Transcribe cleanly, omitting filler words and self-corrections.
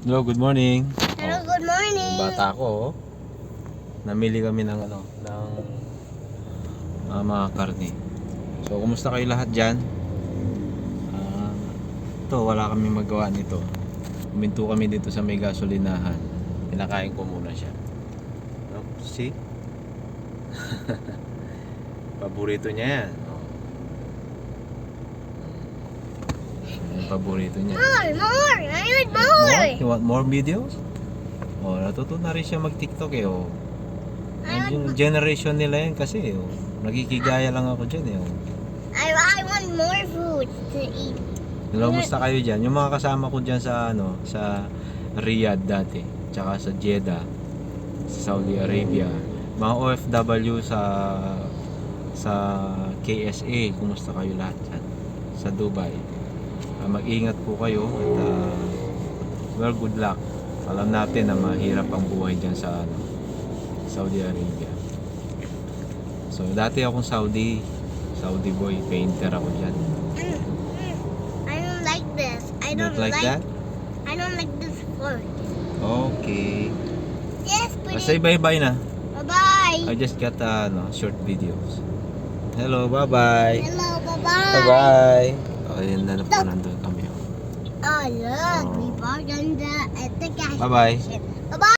Hello, good morning. Hello, good morning. Bata ko, namili kami ng mga karne. So, kumusta kayo lahat dyan? Ito, wala kami magawa nito. Huminto kami dito sa may gasolinahan. Pinakain ko muna siya. See? Paborito niya yan. Yung paborito niya. More! I need more! You want more videos? Oh, natuto na rin siya mag-TikTok eh. Oh. Yung generation nila yan kasi oh. Nagkikigaya lang ako dyan eh. Oh. I want more food to eat. Hello, musta kayo dyan? Yung mga kasama ko dyan sa sa Riyadh dati, tsaka sa Jeddah, sa Saudi Arabia, mga OFW sa KSA, kumusta kayo lahat dyan? Sa Dubai. Mag-ingat po kayo at well, good luck. Alam natin na mahirap ang buhay dyan sa Saudi Arabia. So dati akong Saudi boy, painter ako dyan. I don't like this. I Don't like that? I don't like this food. Okay. Yes, please. Say bye-bye na. Bye-bye. I just got short videos. Hello, bye-bye. Hello, bye-bye. Bye-bye. Ayun na po, nandun kami. Oh, look. Oh. We parked at the gas Bye-bye. station. Bye-bye.